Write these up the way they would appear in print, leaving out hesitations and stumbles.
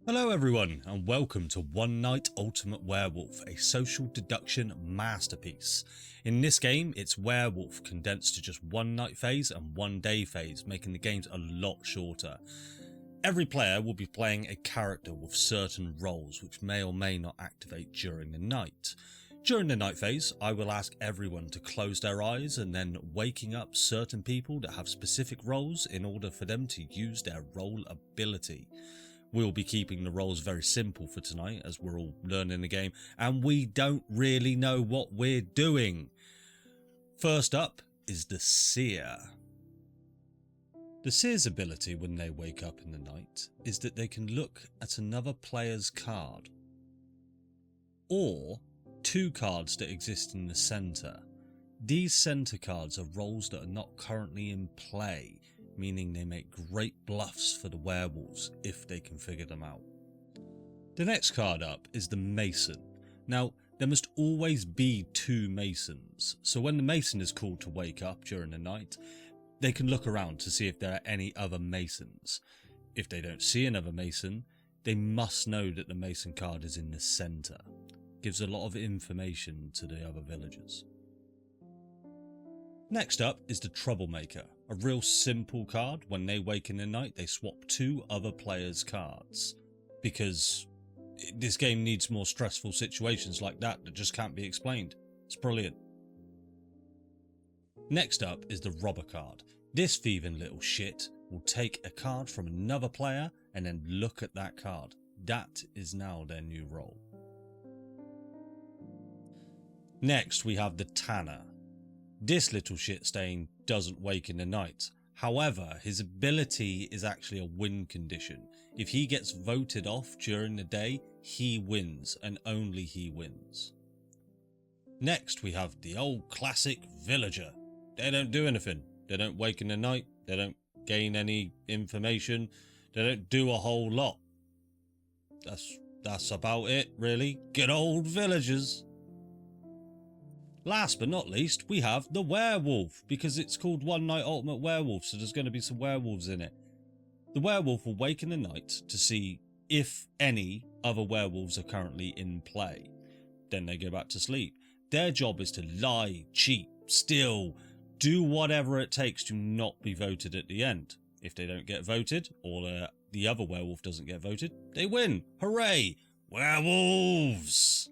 Hello everyone, and welcome to One Night Ultimate Werewolf, a social deduction masterpiece. In this game, it's werewolf condensed to just one night phase and one day phase, making the games a lot shorter. Every player will be playing a character with certain roles which may or may not activate during the night. During the night phase, I will ask everyone to close their eyes and then waking up certain people that have specific roles in order for them to use their role ability. We'll be keeping the roles very simple for tonight as we're all learning the game and we don't really know what we're doing. First up is the Seer. The Seer's ability when they wake up in the night is that they can look at another player's card or two cards that exist in the centre. These centre cards are roles that are not currently in play, meaning they make great bluffs for the werewolves if they can figure them out. The next card up is the Mason. Now, there must always be two Masons, so when the Mason is called to wake up during the night, they can look around to see if there are any other Masons. If they don't see another Mason, they must know that the Mason card is in the centre. Gives a lot of information to the other villagers. Next up is the Troublemaker, a real simple card. When they wake in the night, they swap two other players' cards, because this game needs more stressful situations like that just can't be explained. It's brilliant. Next up is the Robber card. This thieving little shit will take a card from another player and then look at that card. That is now their new role. Next we have the Tanner. This little shit stain doesn't wake in the night. However, his ability is actually a win condition. If he gets voted off during the day, he wins and only he wins. Next we have the old classic Villager. They don't do anything. They don't wake in the night. They don't gain any information. They don't do a whole lot. That's about it, really. Good old villagers. Last but not least, we have the Werewolf, because it's called One Night Ultimate Werewolf, so there's going to be some werewolves in it. The werewolf will wake in the night to see if any other werewolves are currently in play. Then they go back to sleep. Their job is to lie, cheat, steal, do whatever it takes to not be voted at the end. If they don't get voted, or the other werewolf doesn't get voted, they win. Hooray! Werewolves!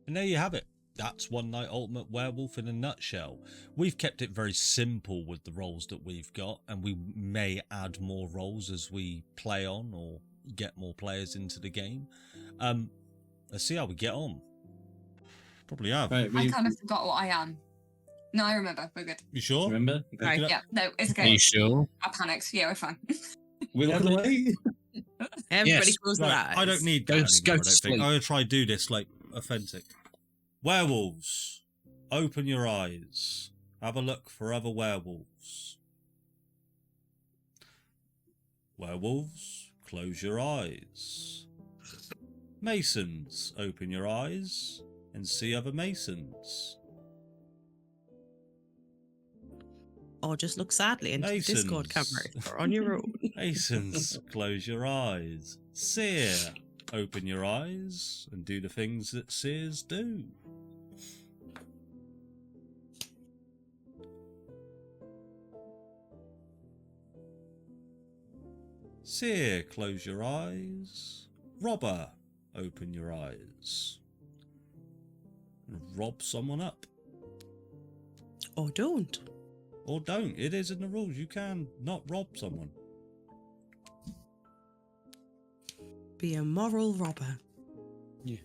And there you have it. That's One Night Ultimate Werewolf in a nutshell. We've kept it very simple with the roles that we've got, and we may add more roles as we play on or get more players into the game. Let's see how we get on. Probably have. Right, I kind of forgot what I am. No, I remember. We're good. You sure? Remember? Right, yeah. No, it's okay. Are you sure? I panicked. Yeah, we're fine. We'll have away. Everybody close their eyes. I don't need that anymore, I don't think. I'm going to try do this like authentic. Werewolves, open your eyes. Have a look for other werewolves. Werewolves, close your eyes. Masons, open your eyes and see other masons. Or just look sadly into the Discord camera or on your own. Masons, close your eyes. Seer, open your eyes and do the things that seers do. Seer, close your eyes. Robber, open your eyes. And rob someone up. Or don't. Or don't. It is in the rules. You can not rob someone. Be a moral robber. Yeah.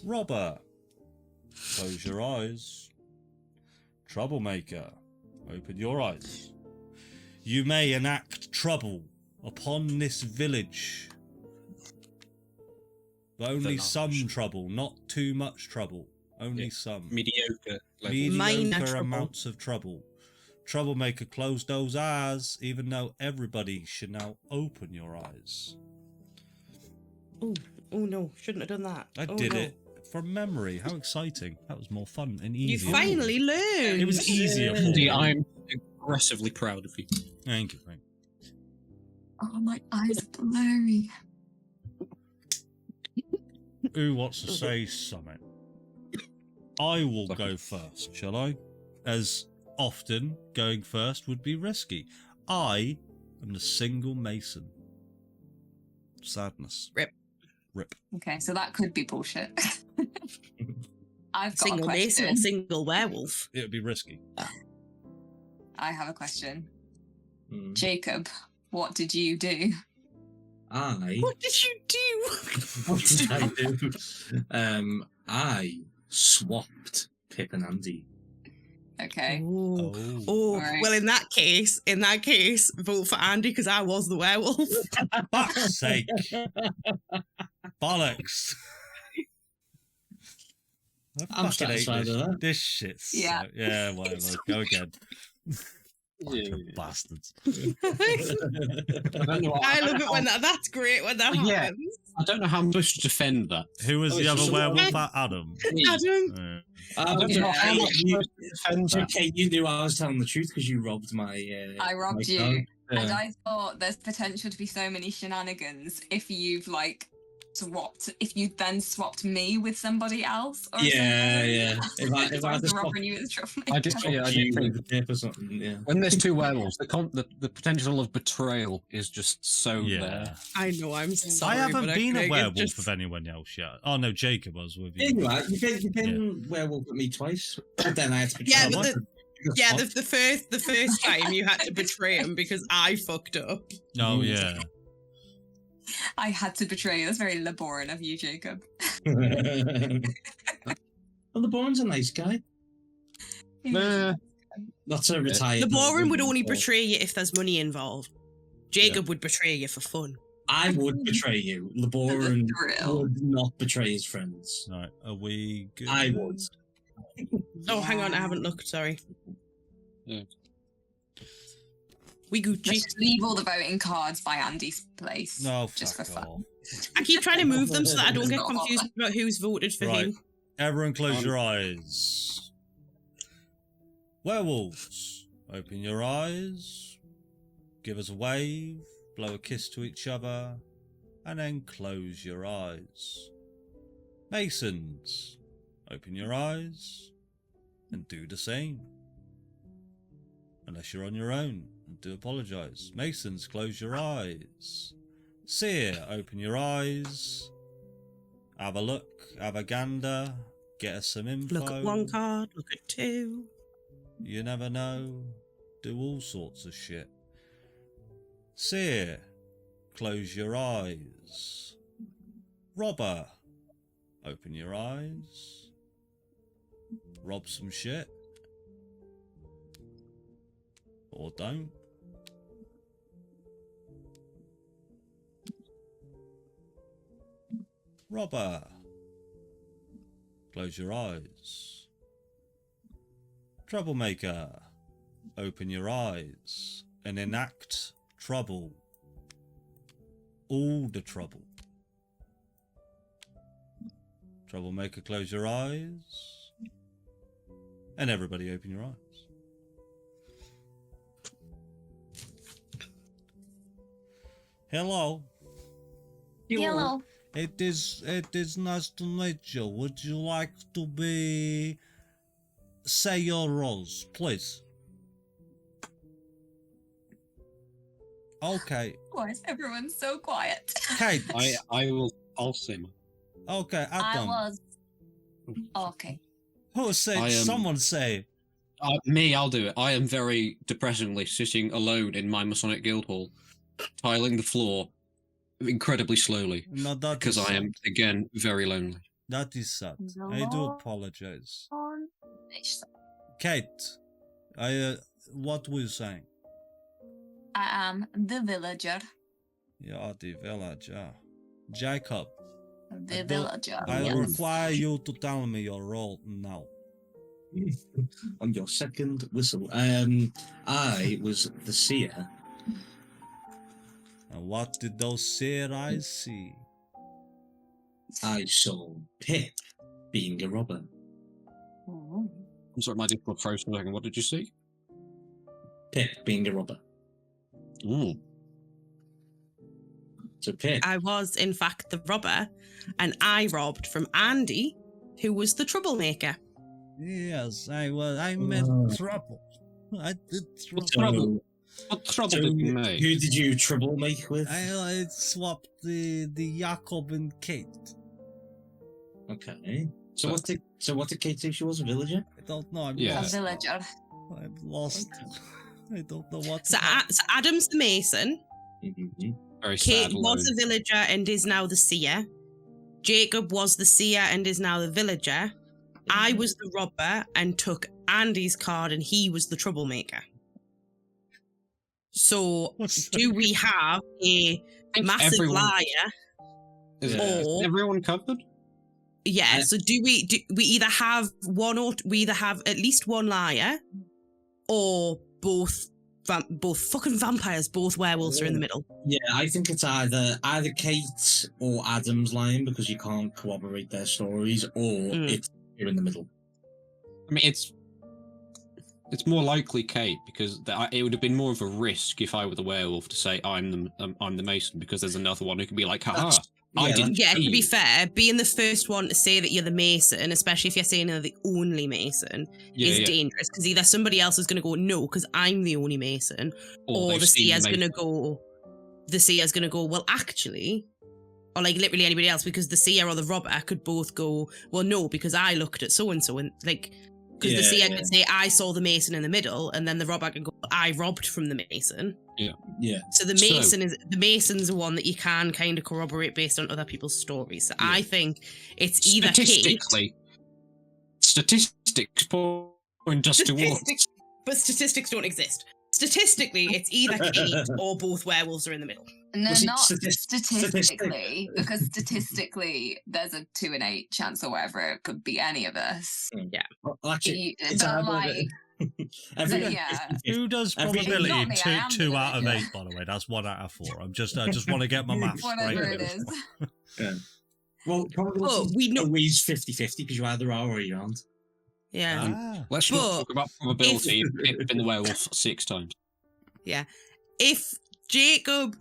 Robber, close your eyes. Troublemaker, open your eyes. You may enact trouble upon this village. But only some trouble, not too much trouble. Only some. Mediocre. Mediocre amounts of trouble. Troublemaker, close those eyes, even though everybody should now open your eyes. Oh no, shouldn't have done that. I did it from memory. How exciting. That was more fun and You easier. finally learned. It was easier for me. I'm aggressively proud of you. Thank you. Oh, my eyes are blurry. Who wants to say something? I will go first, shall I? As often, going first would be risky. I am the single Mason. Sadness. Rip. Okay, so that could be bullshit. I've got Single a Mason question. or single werewolf? It would be risky. I have a question. Mm. Jacob, what did you do? What did you do? What did I do? I swapped Pip and Andy. Okay. Oh, Alright. well, in that case, vote for Andy because I was the werewolf. Fuck's sake. Bollocks. I I'm fucking hate satisfied with that. this shit. Yeah. Yeah, whatever. Go again. Yeah. Bastards. I don't know. I love it when that's great when that Yeah. happens. I don't know how I'm supposed to defend that. Who was Oh, the it's other just a werewolf? one- Adam. Adam, I don't know how I'm supposed to defend that. Okay, you knew I was telling the truth because you robbed my. I robbed my you. car. And I thought there's potential to be so many shenanigans if you've if you then swapped me with somebody else. Or Yeah. something. If I was just robbing you with trouble. I did. Yeah, I you did. with the Pip or something, yeah. When there's two werewolves, the potential of betrayal is just so Yeah. there. I know I'm sorry. I haven't but been a couldn't werewolf just- with anyone else yet. Oh no, Jacob was with you. Yeah, you are. You've been werewolf with me twice, but then I had to Yeah, betray but him. Yeah, the first time you had to betray him because I fucked up. Oh yeah. I had to betray you. That's very laborious of you, Jacob. Well, the Bourne's a nice guy. Not so retired. The boring would only but betray you if there's money involved. Jacob would betray you for fun. I would betray you. Laboran thrill. would not betray his friends. Right, are we good? I would. Oh, hang on, I haven't looked. Sorry. Yeah. We Gucci. Let's leave all the voting cards by Andy's place. No, just for fuck fun. off. I keep trying to move them so that I don't get Not confused about who's voted for Right. him. Everyone close your eyes. Werewolves, open your eyes. Give us a wave. Blow a kiss to each other. And then close your eyes. Masons, open your eyes. And do the same. Unless you're on your own. And do apologise. Masons, close your eyes. Seer, open your eyes. Have a look, have a gander, get us some info. Look at one card, look at two. You never know. Do all sorts of shit. Seer, close your eyes. Robber, open your eyes. Rob some shit. Or don't. Robber, close your eyes. Troublemaker, open your eyes and enact trouble. All the trouble. Troublemaker, close your eyes. And everybody open your eyes. Hello. Hello. It is nice to meet you. Would you like to say your roles, please? Okay. Why is everyone so quiet? Kate. I'll say mine. Okay, I Adam. was. Okay. Who said? I am- Someone say. I'll do it. I am very depressingly sitting alone in my Masonic guild hall, tiling the floor incredibly slowly No, that because is I am sad. again very lonely. That is sad. I do apologize. Kate, what were you saying? I am the villager. You are the villager. Jacob, The I don't- villager. I yes. require you to tell me your role now. On your second whistle. I was the seer. And what did those seer eyes see? I saw Pip being a robber. Ooh. I'm sorry, my Discord froze for a second. What did you see? Pip being a robber. Ooh. So pick. I was, in fact, the robber, and I robbed from Andy, who was the troublemaker. Yes, I was. I meant trouble. I did trouble. Trouble. What trouble So did you make? who did you troublemaker with? I swapped the Jacob and Kate. Okay. So what did Kate say she was, a villager? I don't know. I'm Yeah. A lost. villager. I'm lost. I don't know what. So Adam's the mason. Mm-hmm. Very Kate sad. was a villager and is now the seer. Jacob was the seer and is now the villager. I was the robber and took Andy's card, and he was the troublemaker. So, do we have a massive liar? Is Or everyone covered? yeah? So do we either have one or we either have at least one liar, or both fucking vampires, both werewolves are in the middle. Yeah, I think it's either Kate or Adam's lying because you can't corroborate their stories, or it's you're in the middle. I mean, it's more likely Kate, because it would have been more of a risk if I were the werewolf to say I'm the mason, because there's another one who can be like, haha, I didn't. Yeah, to kill be you. fair, being the first one to say that you're the mason, especially if you're saying you're the only mason, is dangerous, because either somebody else is going to go, no, because I'm the only mason, or they've the seen seer's the going to mason. go, well, actually, or like literally anybody else, because the seer or the robber could both go, well, no, because I looked at so-and-so, and like, because the seer could say, I saw the mason in the middle, and then the robber could go, I robbed from the mason. Yeah. So the mason's the one that you can kind of corroborate based on other people's stories. So I think it's either Statistics point us towards. but statistics don't exist. Statistically, it's either Kate or both werewolves are in the middle. No, Was it not statistically? statistically, because statistically, there's a 2 in 8 chance or whatever. It could be any of us. Yeah. Well, actually, it's But either like, everyone. Who does Every- probability Not me, I am two the out of villager. 8? By the way, that's 1 out of 4. I just want to get my maths whatever straight. it is. Yeah. Well, probably we know- always 50-50 because you either are or you aren't. Yeah. Ah. Let's But not talk about probability. It's been the werewolf 6 times. Yeah. If Jacob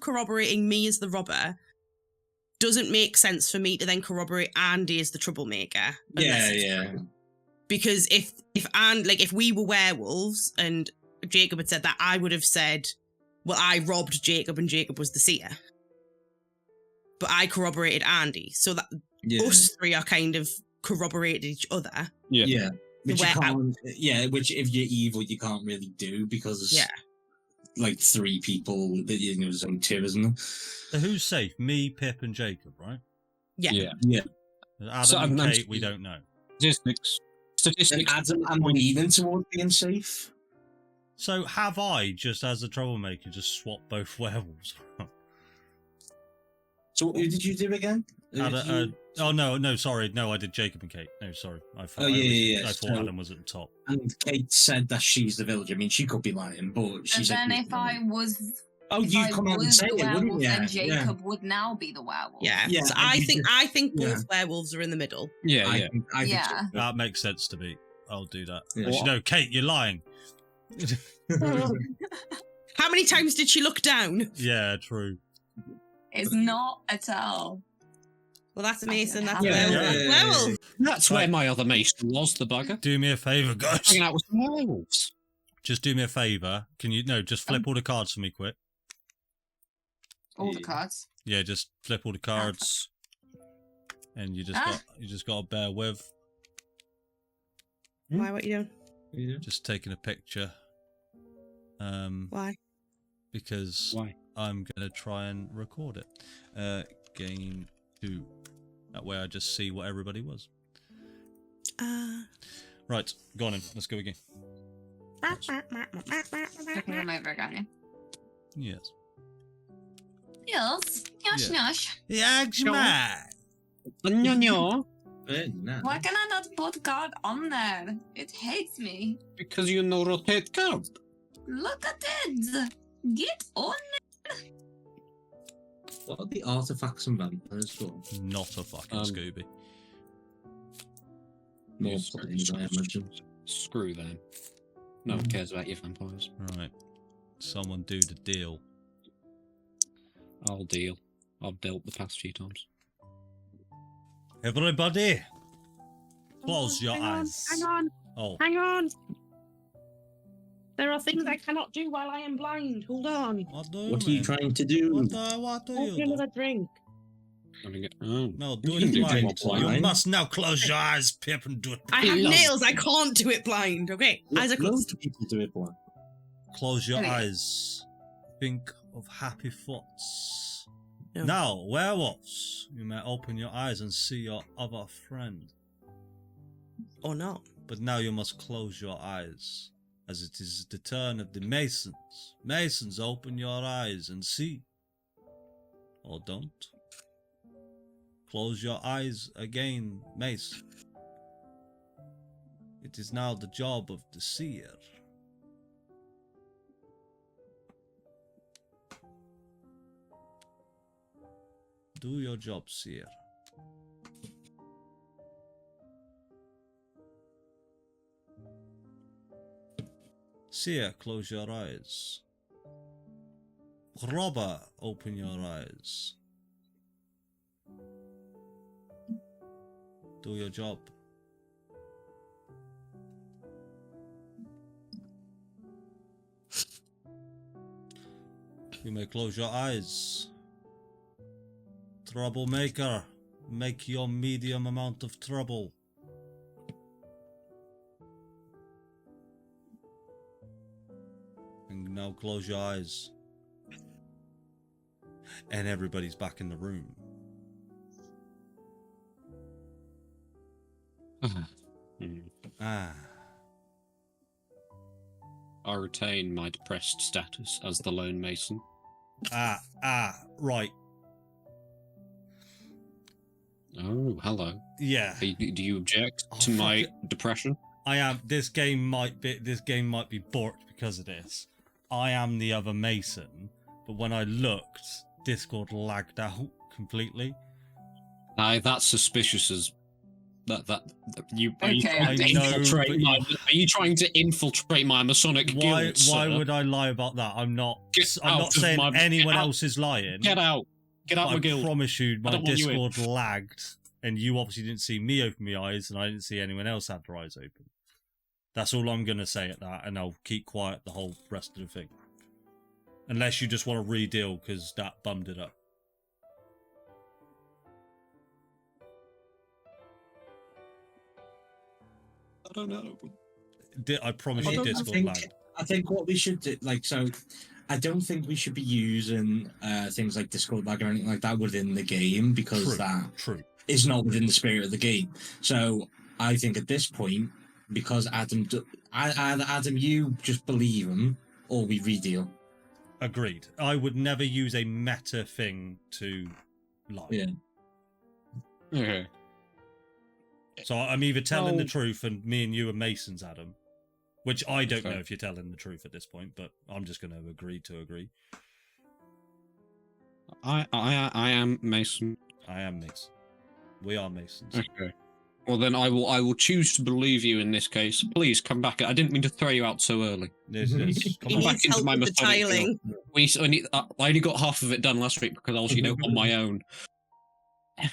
corroborating me as the robber doesn't make sense for me to then corroborate Andy as the troublemaker. Yeah. Because if we were werewolves and Jacob had said that, I would have said, well, I robbed Jacob and Jacob was the seer. But I corroborated Andy. So that us three are kind of corroborated each other. Yeah. Which you Where- can't, which if you're evil, you can't really do because like 3 people, there's only 2, isn't there? So who's safe? Me, Pip, and Jacob, right? Yeah. Adam So and I'm Kate, we don't know. Statistics. Adam, I'm leaning towards being safe. So have I, just as a troublemaker, just swapped both werewolves? So who did you do again? Sorry. No, I did Jacob and Kate. No, sorry. I thought yeah. I thought Adam was at the top. And Kate said that she's the villager. I mean, she could be lying, but she And said... then if I was... Oh, if you I come out and was say the it, wouldn't werewolf, you? then Jacob would now be the werewolf. Yeah. Yeah, So and I think yeah. both werewolves are in the middle. Yeah. I think Yeah. so. That makes sense to me. I'll do that. Yeah. Actually, no, Kate, you're lying. How many times did she look down? Yeah, true. It's not at all. Well, that's a mason. That's Yeah, a werewolf. yeah. Werewolf. That's where my other mason was, the bugger. Do me a favour, guys. Hanging out with some werewolves. Just do me a favour. Can you just flip all the cards for me quick? All the cards. Yeah, just flip all the cards. And you just got to bear with. Why? What you doing? Yeah. Just taking a picture. Why? Because Why? I'm gonna try and record it. Game 2. That way I just see what everybody was. Right, go on in. Let's go again. Looking them over again. Yes. Yes. Yosh, Yeah. yosh. No. No. Why can I not put card on there? It hates me. Because you know rotate card. Look at it. Get on. What are the artifacts and vampires for? Not a fucking Scooby. More planes, I imagine. Screw them. No one cares about your vampires. Right. Someone do the deal. I'll deal. I've dealt the past few times. Everybody, close your Hang on, eyes. Hang on, Oh, hang on. There are things I cannot do while I am blind. Hold on. what do you What are you mean? trying to do? What do you Open do? another drink. No, do You it can do blind. it blind. You must now close your eyes, Pip, and do it I blind. have Yes. nails. I can't do it blind. Okay, eyes are Loads closed. of people do it blind. Close your Okay. eyes. Think of happy thoughts. No. Now, werewolves, you may open your eyes and see your other friend. Or not. But now you must close your eyes, as it is the turn of the masons. Masons, open your eyes and see. Or don't. Close your eyes again, mason. It is now the job of the seer. Do your job, seer. Seer, close your eyes. Robber, open your eyes. Do your job. You may close your eyes. Troublemaker, make your medium amount of trouble. And now close your eyes. And everybody's back in the room. Ah. I retain my depressed status as the lone mason. Right. Oh, hello. Yeah. Do you object Oh, to fuck my it. depression? I am. This game might be borked because of this. I am the other Mason, but when I looked, Discord lagged out completely. Aye, that's suspicious as that you are you Okay, trying to I know, infiltrate but my are you trying to infiltrate my Masonic Why? guild? Why sir? would I lie about that? I'm not. Get I'm out not of saying my- anyone get out. else is lying. Get out! Get out But my I guild! promise you, my don't want you in. Discord lagged, and you obviously didn't see me open my eyes, and I didn't see anyone else have their eyes open. That's all I'm gonna say at that, and I'll keep quiet the whole rest of the thing. Unless you just want to re-deal because that bummed it up. I don't know. I promise I you, don't Discord think- lagged. I think what we should do, I don't think we should be using things like Discord lag or anything like that within the game because True. that True. is not within the spirit of the game. So I think at this point, because either Adam, you just believe him, or we redeal. Agreed. I would never use a meta thing to lie. Yeah. Okay. So I'm either telling the Oh. truth, and me and you are Masons, Adam. Which I don't Fair. know if you're telling the truth at this point, but I'm just going to agree to agree. I am Mason. I am Mason. We are Masons. Okay. Well then I will choose to believe you in this case. Please come back. I didn't mean to throw you out so early. Yes, yes. Come He on. back needs into help my with the Masonic guild. tiling. I only got half of it done last week because I was, on my own. As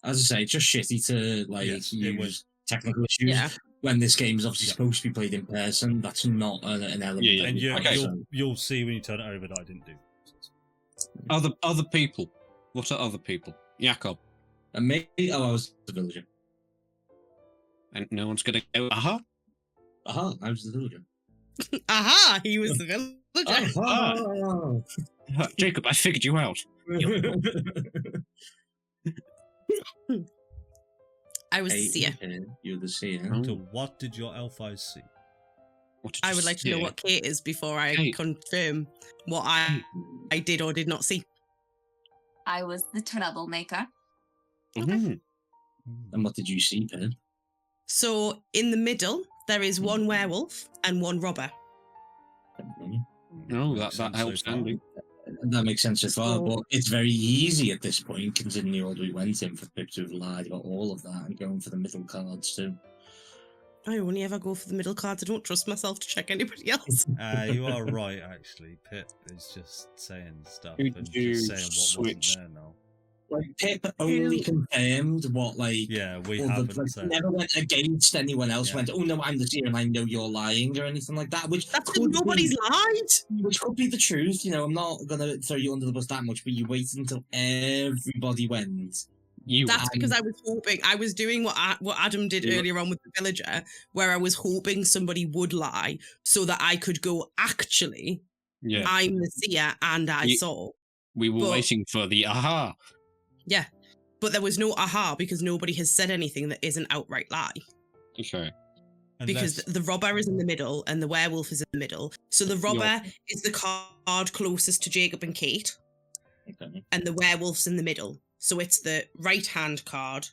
I say, it's just shitty to Yes, it use was. technical issues Yeah. when this game is obviously Yeah. supposed to be played in person. That's not an element. Yeah, that And we you, play, Okay. so- you'll see when you turn it over that I didn't do. Other people. What are other people? Jakob. And me, I was the villager. And no one's gonna go. Aha. Aha, I was the villager. Aha! He was the villager. Aha! Jacob, I figured you out. I was Hey, seer. You're the seer. Oh. So what did your elf eyes see? What did I you would like to know say? what Kate is before I Kate. confirm what I did or did not see. I was the troublemaker. Mm. And what did you see, Pip? So in the middle, there is one werewolf and one robber. No, Makes that sense helps so far. Andy. That makes sense as well, So- but it's very easy at this point, considering the order we went in, for Pip to have lied about all of that and going for the middle cards too. I only ever go for the middle cards. I don't trust myself to check anybody else. You are right, actually. Pip is just saying stuff Who and did you just saying what switch? wasn't there now. Like Pip only confirmed what Yeah, we other, haven't said. never went against anyone else. Yeah. Went, oh no, I'm the seer and I know you're lying or anything like that. Which That's could because nobody's be, lied. which could be the truth. You know, I'm not gonna throw you under the bus that much, but you waited until everybody went. That's because I was hoping. I was doing what Adam did earlier on with the villager, where I was hoping somebody would lie so that I could go, actually, Yeah. I'm the seer and I saw. We were waiting for the aha. Yeah. But there was no aha because nobody has said anything that isn't outright lie. Okay. Because the robber is in the middle and the werewolf is in the middle. So the robber is the card closest to Jacob and Kate. Okay. And the werewolf's in the middle. So it's the right-hand card.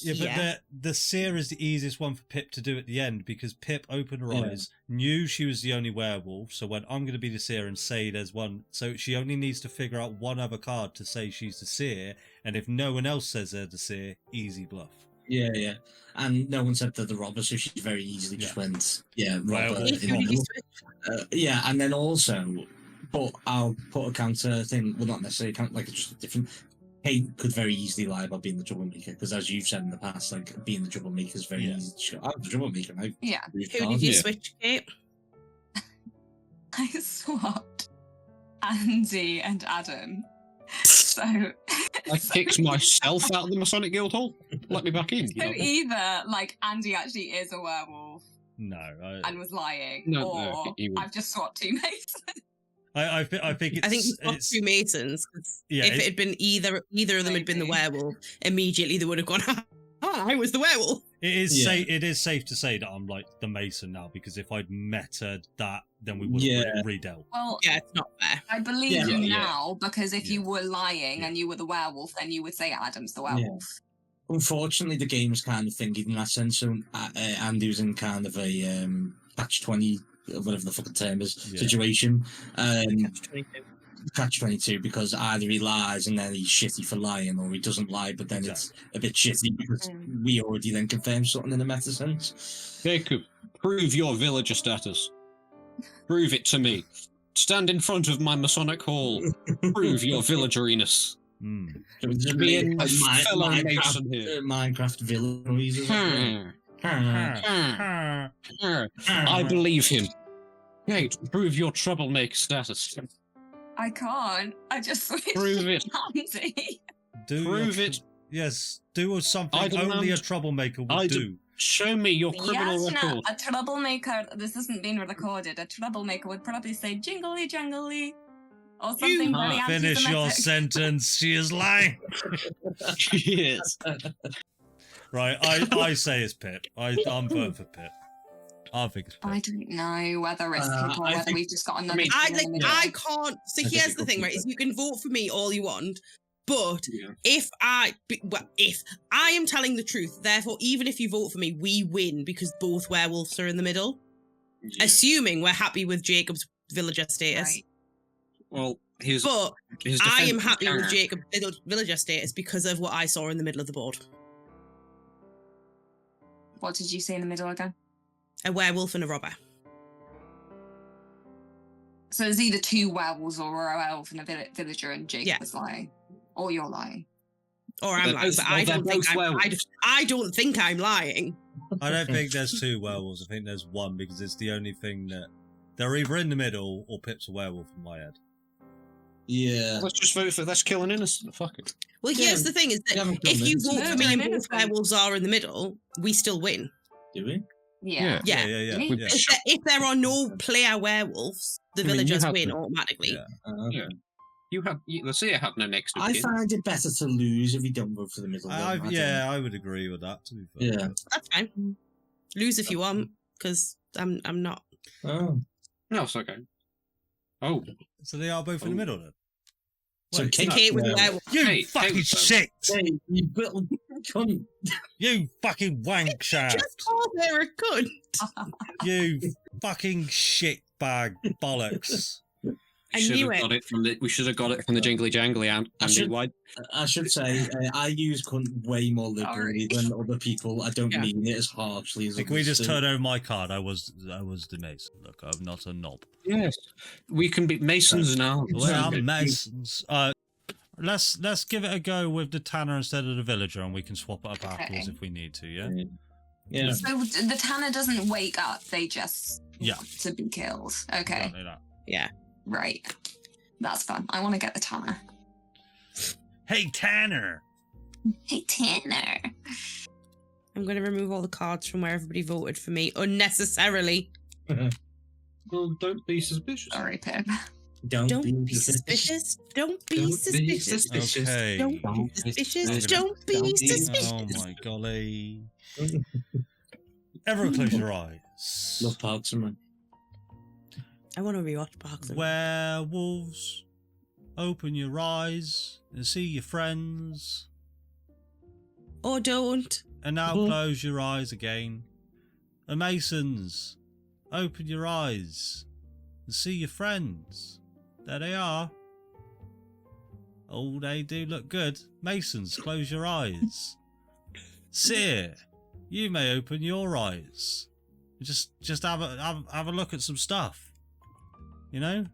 Yeah, but the seer is the easiest one for Pip to do at the end because Pip opened her eyes, knew she was the only werewolf, so went, I'm going to be the seer and say there's one. So she only needs to figure out one other card to say she's the seer, and if no one else says they're the seer, easy bluff. Yeah, yeah. And no one said they're the robber, so she very easily just went, robber. Yeah, and then also, but I'll put a counter thing, well, not necessarily count, like, it's just a different. Kate could very easily lie about being the troublemaker, because as you've said in the past, like, being the troublemaker is very easy to show. I'm the troublemaker. Who did you switch, Kate? I swapped Andy and Adam. So I kicked myself out of the Masonic Guildhall. Let me back in. So either like Andy actually is a werewolf, and was lying, or I've just swapped two Masons. I think you swapped two Masons. If it had been either of them had been the werewolf, immediately they would have gone, I was the werewolf. It is safe to say that I'm like the Mason now, because if I'd metted that, then we would have redealt. Well, it's not fair. I believe you now, because if you were lying and you were the werewolf, then you would say Adam's the werewolf. Unfortunately, the game's kind of thinking in that sense. So Andy was in kind of a catch-20, whatever the fucking term is, situation. Catch-22, because either he lies and then he's shitty for lying, or he doesn't lie, but then it's a bit shitty because we already then confirmed something in a meta sense. Jacob, prove your villager status. Prove it to me. Stand in front of my Masonic Hall. Prove your villageriness. Me and my fellow Mason here. Minecraft villageries. I believe him. Kate, prove your troublemaker status. I can't. I just switched Prove it. Andy. Prove it. Yes, do something only a troublemaker would do. Show me your criminal record. A troublemaker, this isn't being recorded, a troublemaker would probably say jingly jangly. Or something very finish your sentence. She is lying. Yes. Right, I say it's Pip. I'm voting for Pip. I think it's Pip. I don't know whether it's Pip or whether we've just got another. I can't. So here's the thing, right? Is you can vote for me all you want, but if I am telling the truth, therefore, even if you vote for me, we win because both werewolves are in the middle. Yeah. Assuming we're happy with Jacob's villager status. Right. Well, I am happy with Jacob's villager status because of what I saw in the middle of the board. What did you say in the middle again? A werewolf and a robber. So there's either two werewolves or a werewolf and a villager, and Jacob was lying, or you're lying, or I'm lying. But I don't think I'm lying. I don't think there's two werewolves. I think there's one because it's the only thing that they're either in the middle or Pip's a werewolf in my head. Yeah. Let's just vote for let's kill an innocent. Fuck it. Well, here's the thing: is that if you vote for me and both werewolves are in the middle, we still win. Do we? Yeah. If there are no player werewolves, the villagers win automatically. Yeah. Let's see it happening next week. I find it better to lose if we don't vote for the middle. I would agree with that. To be fair. Yeah, that's fine. Lose if you want, because I'm not. Oh no, it's okay. Oh, so they are both in the middle then. So Kate was werewolf. You fucking shit! Hey, you little cunt! You fucking wank shaft! Just call her a cunt. You fucking shit bag bollocks! I knew it. We should have got it from the Jingly Jangly and I should say I use cunt way more liberally than other people. I don't mean it as harshly as. Can we just turn over my card? I was the Mason. Look, I'm not a knob. Yes, we can be Masons now. Well, Masons. Let's give it a go with the Tanner instead of the Villager, and we can swap it up afterwards if we need to. Yeah. Yeah. So the Tanner doesn't wake up; they just want to be killed. Okay. Exactly that. Yeah. Right. That's fun. I want to get the Tanner. Hey, Tanner. Hey, Tanner. I'm going to remove all the cards from where everybody voted for me unnecessarily. Well, don't be suspicious. Sorry, Pip. Don't be suspicious. Don't be suspicious. Okay. Don't be suspicious. Don't be suspicious. Oh my golly. Everyone close your eyes. Love Parks and Rec. I want to rewatch Parks and Rec. Werewolves, open your eyes and see your friends. Or don't. And now close your eyes again. The Masons, open your eyes and see your friends. There they are. Oh, they do look good. Masons, close your eyes. Seer, you may open your eyes. Just have a look at some stuff. You know?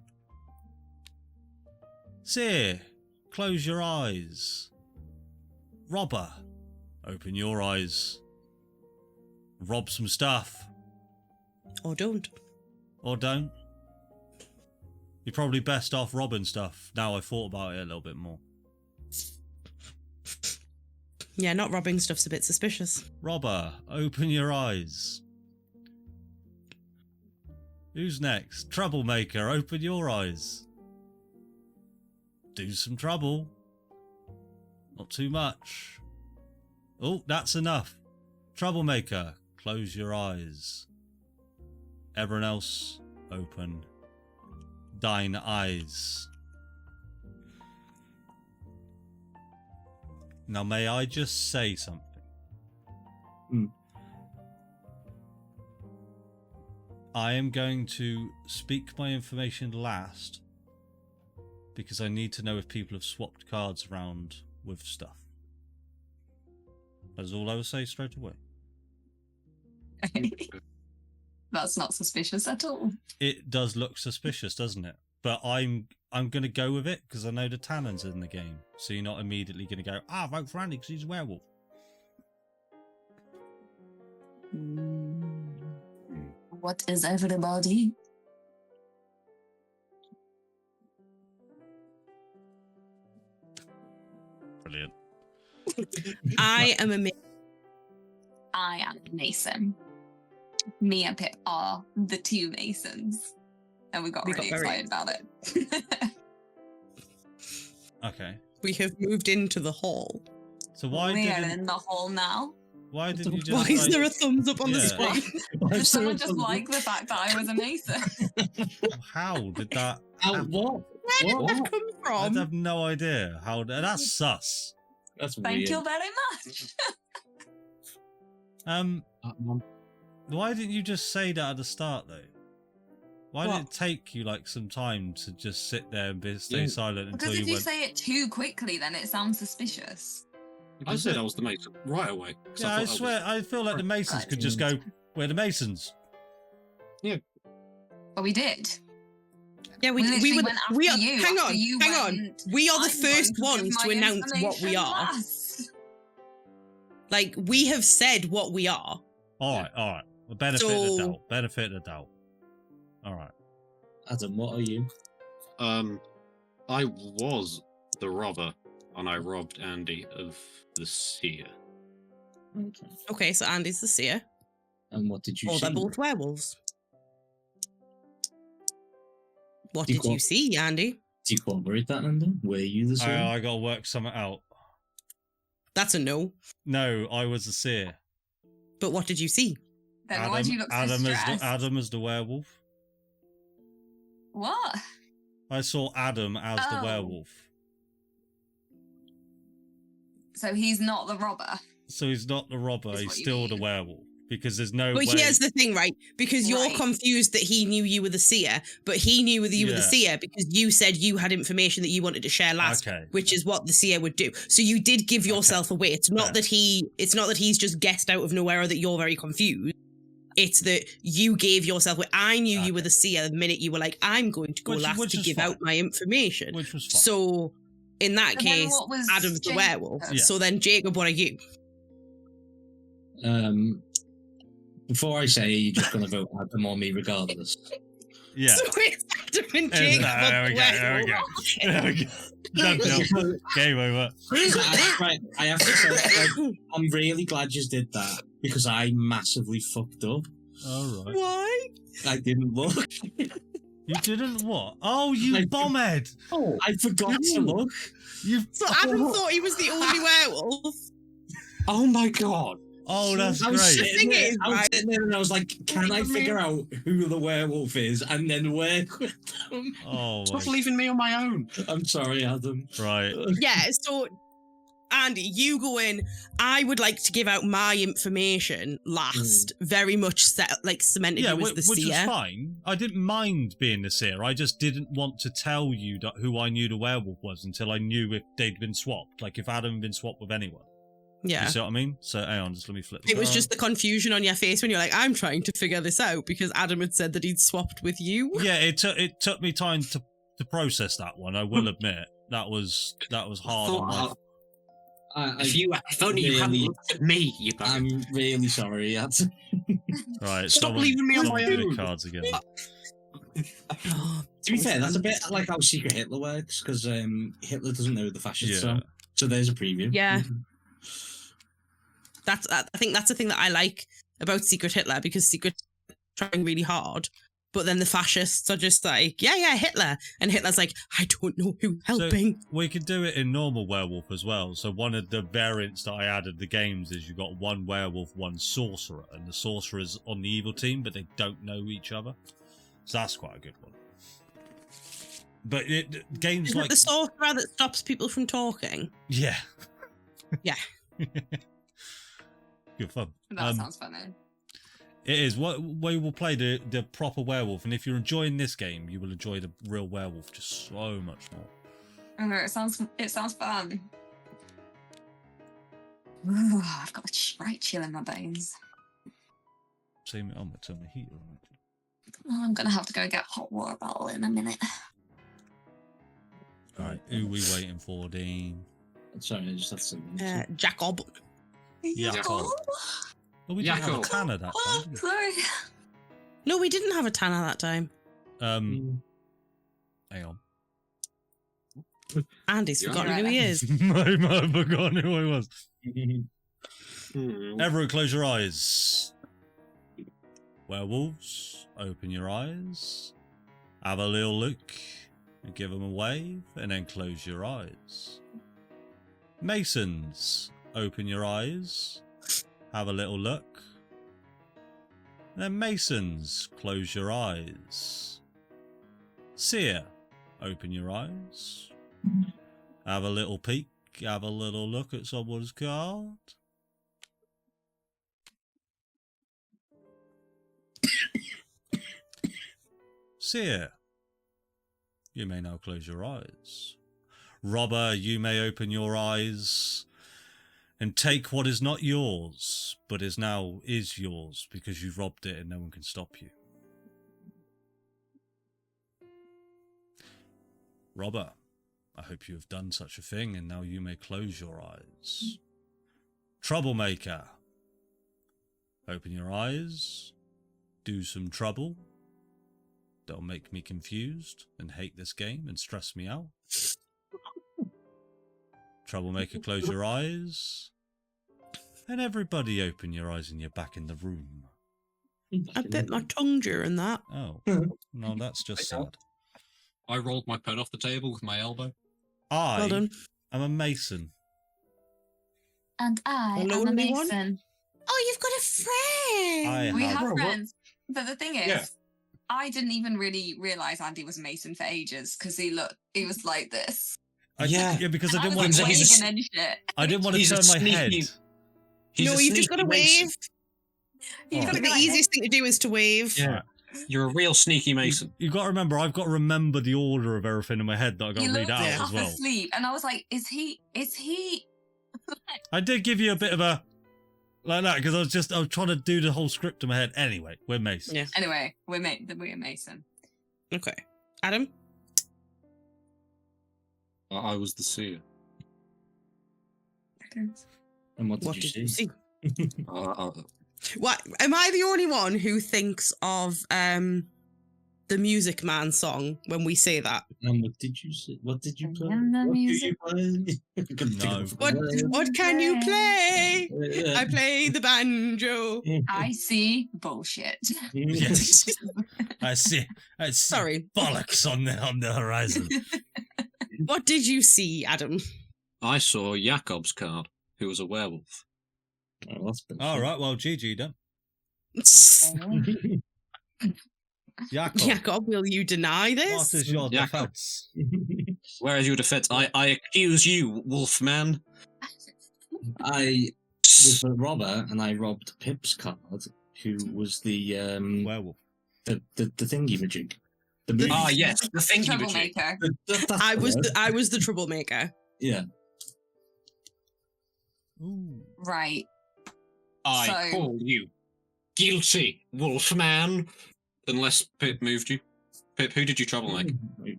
Seer, close your eyes. Robber, open your eyes. Rob some stuff. Or don't. Or don't. You're probably best off robbing stuff. Now I thought about it a little bit more. Yeah, not robbing stuff's a bit suspicious. Robber, open your eyes. Who's next? Troublemaker, open your eyes. Do some trouble. Not too much. Oh, that's enough. Troublemaker, close your eyes. Everyone else, open thine eyes. Now, may I just say something? I am going to speak my information last because I need to know if people have swapped cards around with stuff. That's all I will say straight away. That's not suspicious at all. It does look suspicious, doesn't it? But I'm going to go with it because I know the Tannen's in the game. So you're not immediately going to go, vote for Andy because he's a werewolf. What is everybody? Brilliant. I am a I am a Mason. Me and Pip are the two Masons. And we got really excited about it. Okay. We have moved into the hall. So why we are in the hall now. Why did you just? Why is there a thumbs up on the screen? Did someone just like the fact that I was a Mason? How did that? What? Where did that come from? I have no idea. How that's sus. That's Thank weird. you very much. Why didn't you just say that at the start though? Why did it take you like some time to just sit there and stay silent until Because if you you went? say it too quickly, then it sounds suspicious. I said I was the Mason right away. Yeah, I swear, I feel like the Masons could just go, "We're the Masons." Well, we did. Yeah, we literally were. went after We are. you, Hang after on, you hang on. went, We are the "I'm going first to give ones my to announce what we information are. last." Like we have said what we are. All right. Well, benefit of the doubt. Benefit of the doubt. All right. Adam, what are you? I was the robber, and I robbed Andy of the seer. Okay. Okay, so Andy's the seer. And what did you see? They're both werewolves. What did you see, Andy? Do you corroborate that, Andy? Were you the seer? I got to work something out. That's a no. No, I was the seer. But what did you see? Then why do you look so stressed? Adam as the werewolf. What? I saw Adam as the werewolf. So he's not the robber. So he's not the robber, Is he's what you still the mean. werewolf. because there's no But way. here's the thing, right? Because you're Right. confused that he knew you were the seer, but he knew that you were the Yeah. seer because you said you had information that you wanted to share last, Okay. which is what the seer would do. So you did give yourself away. It's not Fair. that he's just guessed out of nowhere or that you're very confused. It's that you gave yourself away. I knew you were the seer the minute you were like, I'm going to go last which to is give fine. out my information. Which was fine. So in that But then case, what was Adam's the Jacob? werewolf. Yeah. So then Jacob, what are you? Before I say you're just going to vote Adam or me regardless. Yeah. So it's Adam and There Jacob. we go. There we go. There we go. Done deal. Game over. I have to say, like, I'm really glad you did that because I massively fucked up. All right. Why? I didn't look. You didn't what? Oh, you I- bombhead! Oh, I forgot to look. You. So Adam thought he was the only werewolf. Oh my god. Oh, that's I was great. sitting there, is, I was right? sitting there and I was like, can I figure out who the werewolf is and then work with them? Oh, Stop my... leaving me on my own. I'm sorry, Adam. right. Yeah, so Andy, you go in. I would like to give out my information last. Very much cemented Yeah, you as which the was seer. fine. I didn't mind being the seer. I just didn't want to tell you who I knew the werewolf was until I knew if they'd been swapped. Like if Adam had been swapped with anyone. Yeah. You see what I mean? So hang on, just let me flip this It was around. just the confusion on your face when you're like, I'm trying to figure this out because Adam had said that he'd swapped with you. Yeah, it took me time to process that one. I will admit that was hard. on my... If only you hadn't looked at me, you bugger. I'm really sorry, Adam. Right, Stop leaving me on my doing own. cards again. To be fair, that's a bit like how Secret Hitler works, because Hitler doesn't know who the fascists Yeah. are. So there's a preview. Yeah. I think that's the thing that I like about Secret Hitler, because Secret trying really hard, but then the fascists are just like, yeah, Hitler. And Hitler's like, I don't know who's helping. So we could do it in normal werewolf as well. So one of the variants that I added the games is you've got one werewolf, one sorcerer, and the sorcerer's on the evil team, but they don't know each other. So that's quite a good one. But games Isn't like it the sorcerer that stops people from talking? yeah, Yeah. good fun. That sounds funny. It is. We will play the proper werewolf, and if you're enjoying this game, you will enjoy the real werewolf just so much more. Okay, it sounds fun. Ooh, I've got a right chill in my bones. See me on, turn the heater on. Oh, I'm gonna have to go get a hot water bottle in a minute. All right, who we waiting for, Dean? Sorry, I just have to. Jacob. Jacob. Oh, we didn't have a Jacob. Tanner that Oh, time. Did we? sorry. No, we didn't have a Tanner that time. Hang on. Andy's You're forgotten right. who he is. I might have forgotten who I was. Hmm. Everyone, close your eyes. Werewolves, open your eyes. Have a little look. And give them a wave, and then close your eyes. Masons, open your eyes. Have a little look. And then Masons, close your eyes. Seer, open your eyes. Have a little peek. Have a little look at someone's card. Seer, you may now close your eyes. Robber, you may open your eyes and take what is not yours, but is yours because you've robbed it and no one can stop you. Robber, I hope you have done such a thing, and now you may close your eyes. Troublemaker, open your eyes, do some trouble. Don't make me confused and hate this game and stress me out. Troublemaker, close your eyes. And everybody open your eyes and you're back in the room. I bit my tongue during that. Oh, no, that's just sad. I rolled my pen off the table with my elbow. I Well done. am a mason. And I Hello, am a anyone? mason. Oh, you've got a friend. I We have- have friends. But the thing is, Yeah. I didn't even really realise Andy was a mason for ages because he was like this. Yeah. Because I And didn't was want to. like he's a waving and shit. I didn't want to He's a turn my head. sneaky- He's No, a you've just got to sneaky mason. wave. You gotta The go like easiest thing to do is to wave. Yeah. You're a real sneaky Mason. You got to remember, I've got to remember the order of everything in my head that I got You to read looked out Yeah. as half well. asleep, and I was like, "Is he?" I did give you a bit of a like that because I was trying to do the whole script in my head. Anyway, we're Mason. Yeah. Anyway, we're Mason. Okay. Adam? I was the seer. And what did you see? What? Am I the only one who thinks of the Music Man song when we say that? And what did you see? What did you play? And the What do you music- play? No. What can you play? I play the banjo. I see bullshit. Yes. I see. Sorry. Bollocks on the horizon. What did you see, Adam? I saw Jakob's card, who was a werewolf. Oh, that's been All right. Well, GG then. Jakob, Jacob, will you deny what this? is your Jakob. defense? Where is your defense? I accuse you, Wolfman. I was a robber and I robbed Pip's card, who was the Werewolf. the thingy-majig. Ah, yes, the thing you were Troublemaker. I was the troublemaker. Yeah. Ooh. Right. I So- call you guilty, Wolfman. Unless Pip moved you. Pip, who did you troublemaker?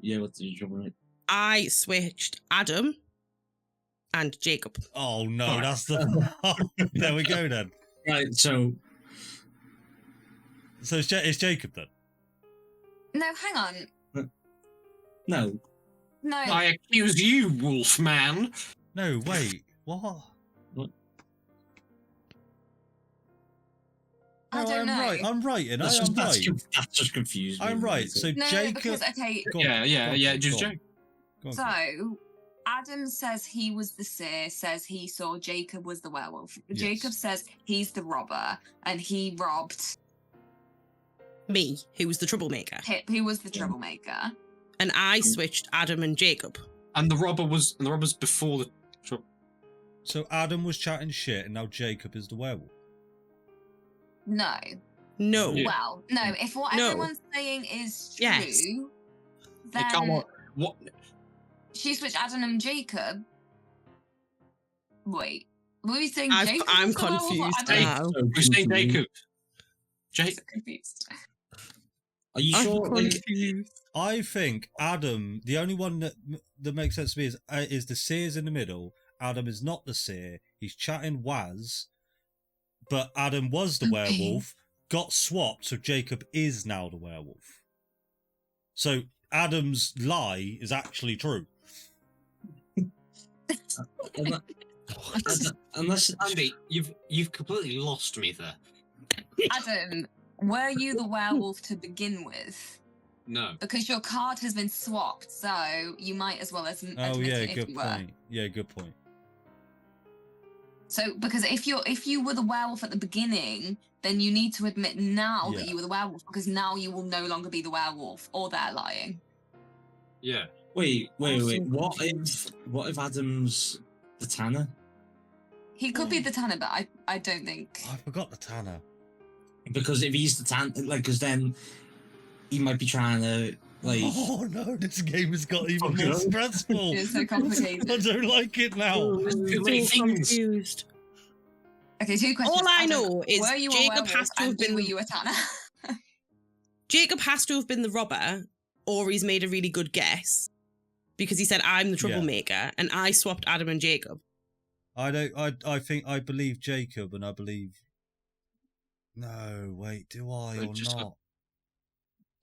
Yeah, what did you trouble? I switched Adam and Jacob. Oh no, that's the. There we go then. Right, so So it's Jacob then. No, hang on. no, No. I accuse you, Wolfman. No, wait. What? I No, don't I'm know. right. I'm right, and that's I'm right. that's just confused me. I'm right. So No, Jacob. because okay. Go on, Yeah, go on, just go on. Jacob. Go on, So go on. Adam says he was the seer, says he saw Jacob was the werewolf. Yes. Jacob says he's the robber and he robbed Me, who was the troublemaker. Pip, who was the troublemaker. And I switched Adam and Jacob. And the robber's before the So Adam was chatting shit, and now Jacob is the werewolf. No. No. Yeah. Well, no, if what No. everyone's saying is true, Yes. then what? she switched Adam and Jacob. Wait. Were we saying Jacob? I'm was the werewolf or confused Adam? now. Who's saying Jacob? Jacob. Confused. Are you sure? I'm Like, confused. I think Adam, the only one that makes sense to me is the seer's in the middle. Adam is not the seer. He's chatting Waz, but Adam was the Okay. werewolf, got swapped, so Jacob is now the werewolf. So Adam's lie is actually true. unless Andy, you've completely lost me there. Adam, were you the werewolf to begin with? No. Because your card has been swapped, so you might as well as Oh admit yeah, it if good you were. point. Yeah, good point. So, because if you were the werewolf at the beginning, then you need to admit now that Yeah. you were the werewolf, because now you will no longer be the werewolf, or they're lying. Yeah. wait. I'm so What if Adam's the Tanner? He could be the Tanner, but I don't think. I forgot the Tanner. Because if he's the Tanner, like, because then he might be trying to like. Oh no, this game has got even Okay. more stressful. It's so complicated. I don't like it now. There's too many So things. confused. Okay, 2 questions. All I Adam, know is were you a Jacob werewolf has to have and been were the- you a Tanner? Jacob has to have been the robber, or he's made a really good guess. Because he said, I'm the troublemaker, and I swapped Adam and Jacob. I think I believe Jacob, and I believe. No, wait, do I or Just- not?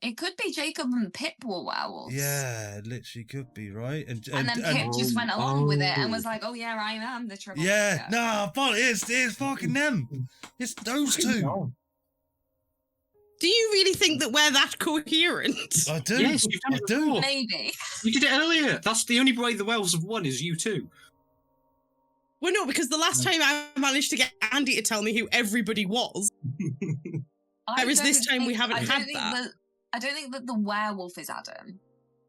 It could be Jacob and Pip were werewolves. Yeah, it literally could be right. And then Pip just went along with it and was like, "Oh yeah, I am the troublemaker." yeah, nah, but it's fucking them. It's those two. Do you really think that we're that coherent? I do. Yes, you've done I it do. before. Maybe. You did it earlier. That's the only way the Wells have won is you two. Well, no, because the last time I managed to get Andy to tell me who everybody was. Whereas this don't time we think- haven't I don't had think that. I don't think that the werewolf is Adam.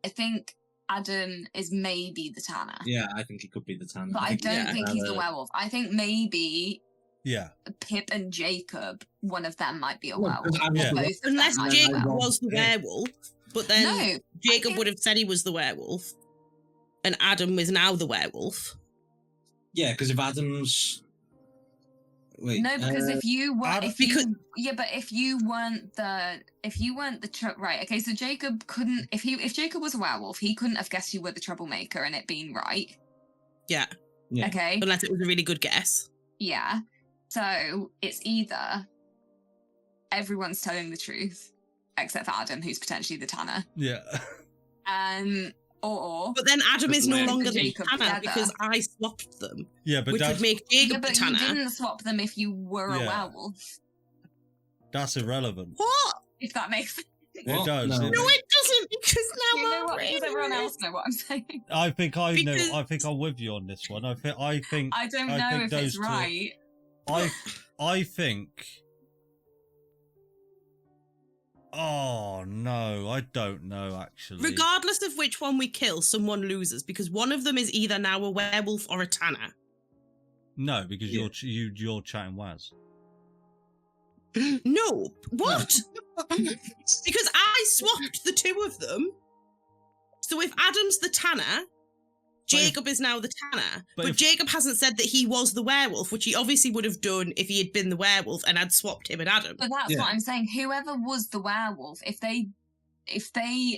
I think Adam is maybe the Tanner. Yeah, I think he could be the Tanner. But I don't yeah. think he's the werewolf. I think maybe Yeah. Pip and Jacob, one of them might be a Well, werewolf. because Or I'm- both of them Unless might be Jacob werewolves. was the werewolf, but then No, Jacob I would have said he was the werewolf, and Adam is now the werewolf. Yeah, because if Adam's... Wait, No, because if you were, Adam- if you, yeah, but if you weren't the right, okay, so Jacob couldn't, if Jacob was a werewolf, he couldn't have guessed you were the troublemaker and it being right. Yeah, Yeah. Okay, unless it was a really good guess. yeah. So it's either everyone's telling the truth, except for Adam, who's potentially the Tanner, Yeah. or But then Adam is no Jacob longer and the Jacob Tanner together. because I swapped them, Yeah, but which would make yeah, Jacob the but you Tanner. didn't swap them if you were a Yeah. werewolf. that's irrelevant. What? If that makes sense. It does. No. it- No, it doesn't, because now You know I'm what? Does everyone really- else know what I'm saying? I think I know. Because- I think I'm with you on this one. I think. I don't I know think if those it's two- right. I think. Oh no, I don't know actually. Regardless of which one we kill, someone loses because one of them is either now a werewolf or a Tanner. No, because Yeah. you're chatting Waz. No, what? Because I swapped the two of them. So if Adam's the Tanner, Jacob is now the Tanner. but But if- Jacob hasn't said that he was the werewolf, which he obviously would have done if he had been the werewolf and had swapped him and Adam. But that's Yeah. what I'm saying. Whoever was the werewolf, if they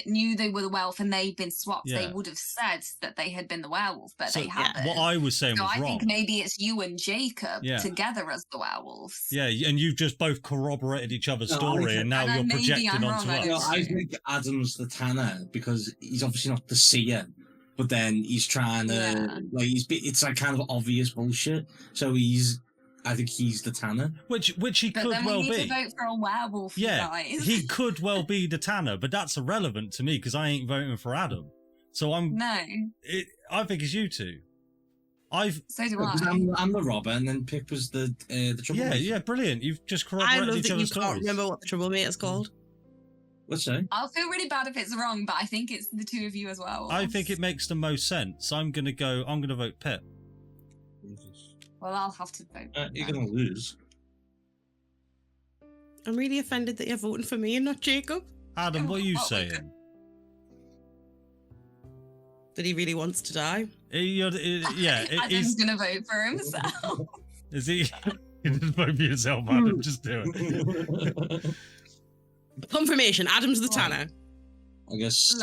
knew they were the werewolf and they'd been swapped, Yeah. they would have said that they had been the werewolf, but So, they haven't. What I was saying so was I wrong. think maybe it's you and Jacob Yeah. together as the werewolves. Yeah, and you've just both corroborated each other's No, I story, think- and now And you're then maybe projecting I'm onto wrong, I us. don't No, I think Adam's the Tanner because he's obviously not the seer, but then he's trying to Yeah. it's like kind of obvious bullshit. So I think he's the Tanner. Which he But could then well we need be. to vote for a werewolf, you Yeah, guys. he could well be the Tanner, but that's irrelevant to me because I ain't voting for Adam. So No, I think it's you two. so do Because I. I'm the robber, and then Pip was the troublemaker. Yeah, brilliant. You've just I corroborated love each that you other's can't stories. remember what the troublemaker's called. Let's say. I'll feel really bad if it's wrong, but I think it's the two of you as well. I think it makes the most sense. I'm gonna vote Pip. Well, I'll have to vote. You're then. gonna lose. I'm really offended that you're voting for me and not Jacob. Adam, what are you Oh, wait. saying? That he really wants to die. Adam's gonna vote for himself. Is he? You didn't vote for yourself, Adam. Just do it. Confirmation, Adam's the Right. Tanner. I guess.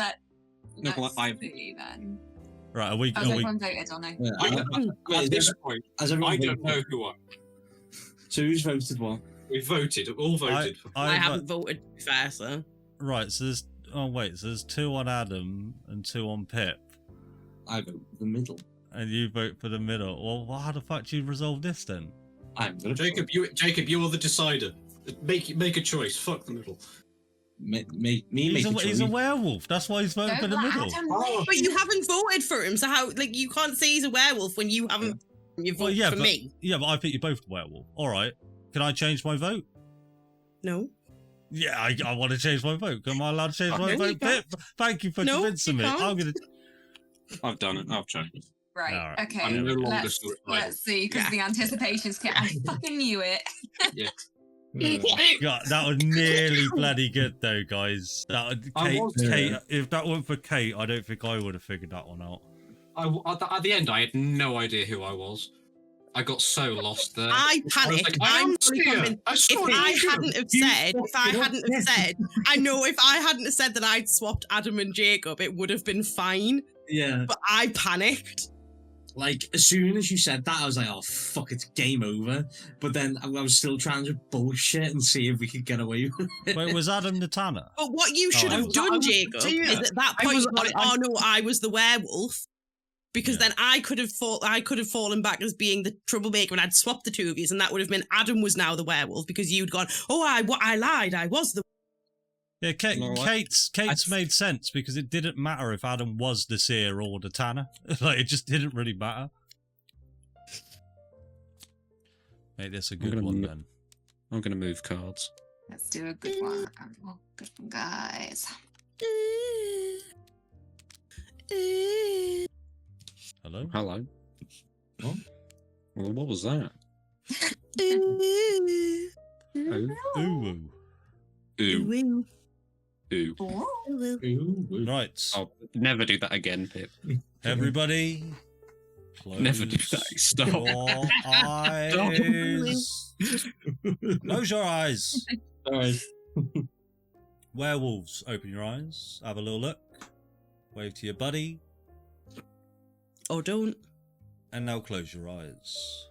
No, well, Let's I- see then. Right, are we? Has everyone voted or no? Yeah, At this point, as I everyone don't know voted. who I. So who's voted what? We voted, all voted. I haven't voted, to be fair, so. Right, so there's. Oh wait, so there's 2 on Adam and 2 on Pip, I vote the middle. and you vote for the middle. Well, how the fuck do you resolve this then? I'm gonna Jacob, you're the decider. Make a choice. Fuck the middle. make He's a a choice. werewolf. That's why he's voting for Don't the let middle. Adam Oh. win. But you haven't voted for him, so how, like, you can't say he's a werewolf when you haven't. You vote Well, yeah, for but- me. Yeah, but I think you're both werewolf. All right, can I change my vote? No. Yeah, I want to change my vote. Am I allowed to change my No, you vote? Pip, can't. thank you for No, convincing you me. can't. I'm gonna. I've done it. I've changed. Right. Alright. Okay. I'm no longer let's, suicidal. let's see, because Yeah. the anticipation's getting. I fucking knew it. God, that was nearly bloody good though, guys. That would, I was- Kate. Yeah. If that weren't for Kate, I don't think I would have figured that one out. At the end, I had no idea who I was. I got so lost there. I was panicked. like, I'm fully fully convinced. If I know if I hadn't have said that I'd swapped Adam and Jacob, it would have been fine. Yeah, But I panicked. like as soon as you said that, I was like, "Oh fuck, it's game over." But then I was still trying to bullshit and see if we could get away with it. Wait, was Adam the Tanner? But what you should I have was- done, Jacob, yeah. is at that I point was- gone, I- oh no, I was the werewolf. Because Yeah. then I could have fallen back as being the troublemaker and I'd swapped the two of you, and that would have been Adam was now the werewolf because you'd gone, oh, I lied, I was the. Yeah, You know what? Kate's made sense because it didn't matter if Adam was the seer or the Tanner. Like, it just didn't really matter. Make this a good gonna one mo- then. I'm going to move cards. Let's do a good one. Oh, good one, guys. Hello? Hello. What? Well, what was that? Ooh. Ooh. Ooh. Ooh. Ooh. Right. I'll never do that again, Pip. Everybody, close Never do that. Stop. your eyes. Close your eyes. Sorry. Werewolves, open your eyes. Have a little look. Wave to your buddy. Or don't. And now close your eyes.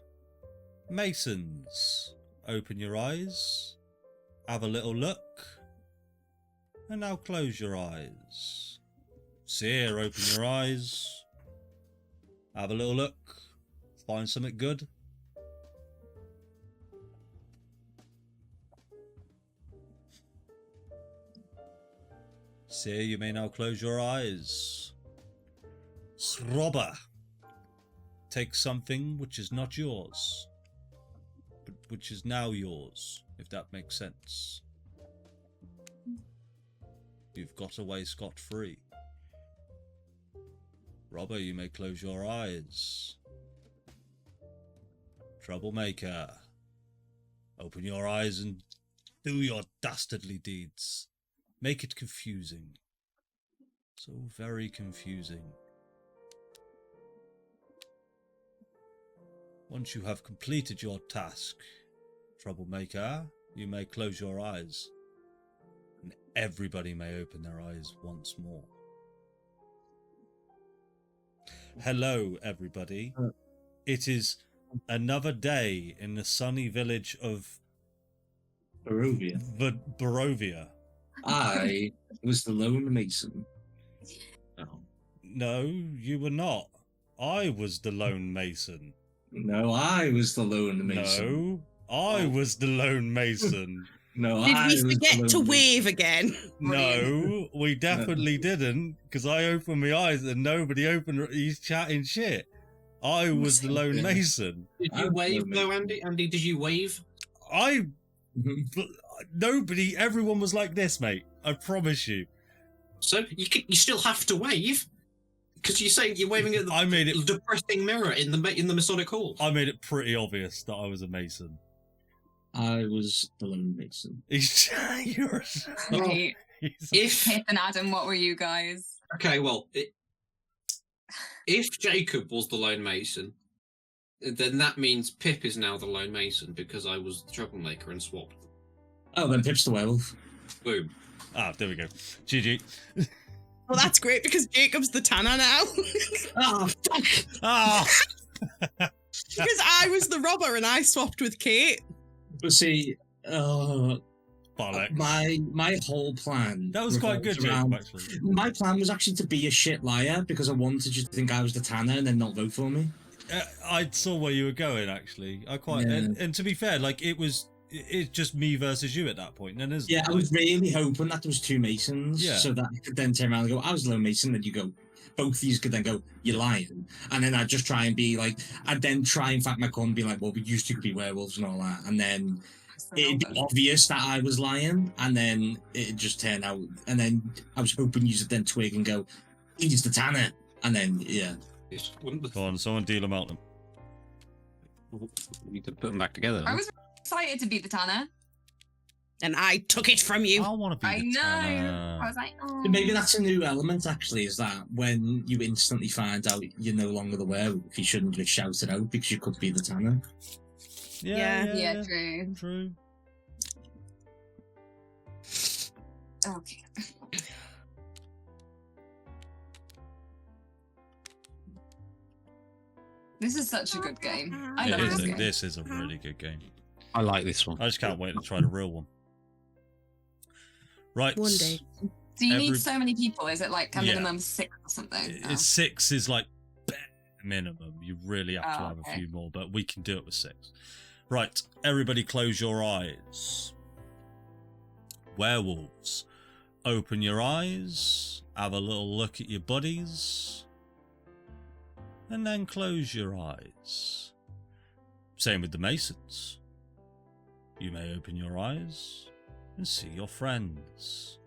Masons, open your eyes. Have a little look. And now close your eyes. Seer, open your eyes. Have a little look. Find something good. Seer, you may now close your eyes. Robber, take something which is not yours, but which is now yours, if that makes sense. You've got away scot-free. Robber, you may close your eyes. Troublemaker, open your eyes and do your dastardly deeds. Make it confusing. So very confusing. Once you have completed your task, Troublemaker, you may close your eyes. And everybody may open their eyes once more. Hello, everybody. It is another day in the sunny village of Barovia. Barovia. I was the lone mason. Oh. No, you were not. I was the lone mason. No, I was the lone mason. No, I was the lone mason. No, Did I we was the forget lone to mason. wave again? No, we definitely didn't, because I opened my eyes and nobody opened. He's chatting shit. I was the lone mason. Did I you was wave no though, Andy? Andy, did you wave? Nobody, everyone was like this, mate. I promise you. So you still have to wave because you say you're waving at the I made it. depressing mirror in the Masonic Hall. I made it pretty obvious that I was a mason. I was the lone mason. He's. You're. Right. If Pip and Adam, what were you guys? okay, well, if Jacob was the lone mason, then that means Pip is now the lone mason because I was the troublemaker and swapped. Oh, then Pip's the werewolf. Boom. Ah, there we go. GG. Well, that's great because Jacob's the tanner now. Oh, fuck! Ah. Because I was the robber and I swapped with Kate. But see, Bollocks. my whole plan. That was quite good, revolves Jacob, around- actually. My plan was actually to be a shit liar because I wanted you to think I was the tanner and then not vote for me. I saw where you were going, actually. I quite. Yeah. And to be fair, like, it's just me versus you at that point. And there's, Yeah, I was really hoping that there was two masons, Yeah. so that I could then turn around and go, I was the lone mason, and you go, both of these could then go, you're lying. And then I'd just try and be like, I'd then try and fact my gun and be like, well, we used to be werewolves and all that. And then it'd be obvious that I was lying, and then it'd just turn out, and then I was hoping you'd then twig and go, he's the tanner. And then, yeah. Go on, someone deal them out. We need to put them back together. I was excited to be the tanner. And I took it from you. I want to be I the know. tanner. I was like, oh. Maybe that's a new element, actually, is that when you instantly find out you're no longer the werewolf, you shouldn't just shout it out because you could be the tanner. Yeah, true. True. Okay. This is such a good game. I love this game. This is a really good game. I like this one. I just can't wait to try the real one. Right. One day. Do you need so many people? Is it like a Yeah. minimum 6 or something? Oh. 6 is like bare minimum. You really have to Oh, have okay. a few more, but we can do it with 6. Right. Everybody close your eyes. Werewolves. Open your eyes. Have a little look at your buddies. And then close your eyes. Same with the Masons. You may open your eyes and see your friends.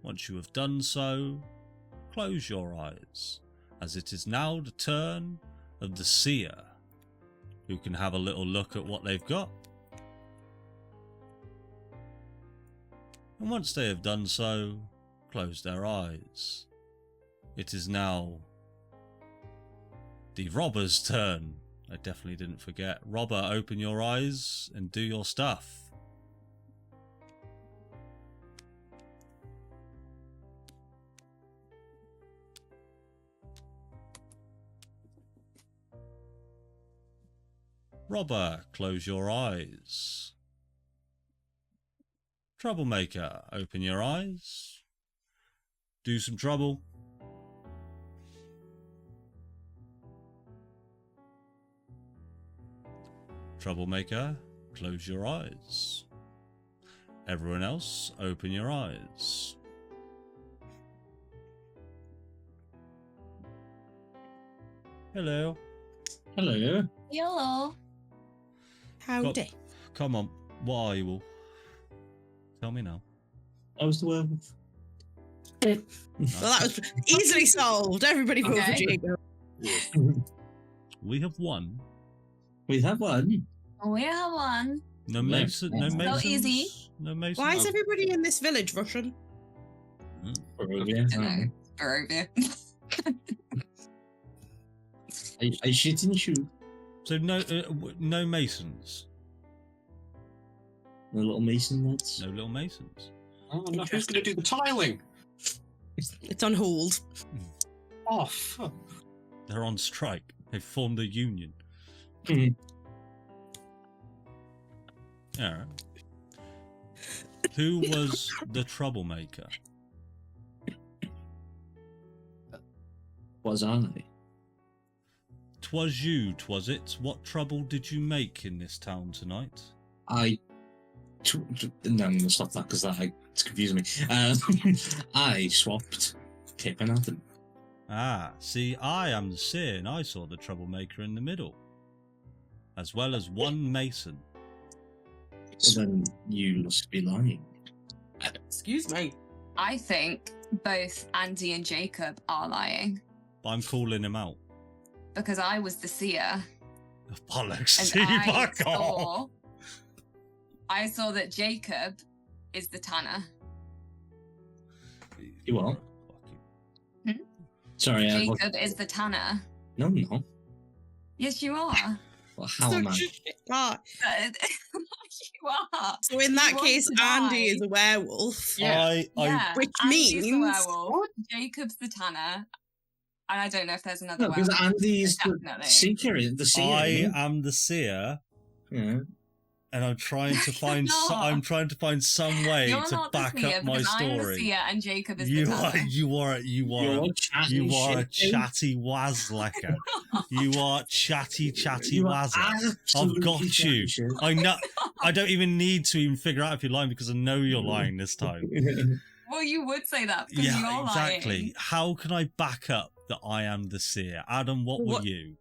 Once you have done so, close your eyes, as it is now the turn of the Seer, who can have a little look at what they've got And once they have done so, close their eyes. It is now the robber's turn. I definitely didn't forget. Robber, open your eyes and do your stuff. Robber, close your eyes. Troublemaker, open your eyes. Do some trouble. Troublemaker, close your eyes. Everyone else, open your eyes. Hello. Hello. Hello. Howdy. Come on, what are you all? Tell me now. I was the werewolf. Well, that was easily solved. Everybody vote for Okay. Jacob. We have won. We have one. We have one. No Yeah. Mason. No So Masons. easy. No Masons. Why is everybody in this village Russian? Barovia. Dunno. Barovia. I shitting shoe. So no Masons. The little mason lads. No little Masons. Oh, no, who's going to do the tiling? It's on hold. Oh, fuck. They're on strike. They've formed a union. Mhm. Alright. Who was the troublemaker? Was I? 'Twas you, 'twas it. What trouble did you make in this town tonight? No, I'm gonna stop that because it's confusing me. I swapped Kip and Adam. Ah, see, I am the seer, and I saw the troublemaker in the middle, as well as one mason. Well, then you must be lying. Excuse me. I think both Andy and Jacob are lying But I'm calling him out. because I was the seer Bollocks, and see, I fuck off. saw that Jacob is the tanner. You what? Hmm? Sorry, Jacob is the tanner. No, no. Yes, you are. Well, how am I? You are. So in that You want case, to Andy die. is a werewolf. Yeah, Which Andy's the means- werewolf, Jacob's the tanner, and I don't know if there's another No, because werewolf. Andy's the Definitely. seeker. The seer. I am the seer, Yeah. and I'm trying to find. You're not. I'm trying to find some way You're to not the back seer up my because I'm the story. seer and Jacob is You the are, tanner. you are, you are, You're chatting you are a shit, dude. chatty wazlecker. You are chatty You are wazzer. I've absolutely got chatting you. shit. I know. I don't even need to even figure out if you're lying because I know you're lying this time. Well, you would say that because Yeah, you're exactly. lying. How can I back up that I am the seer? Adam, what were What- you?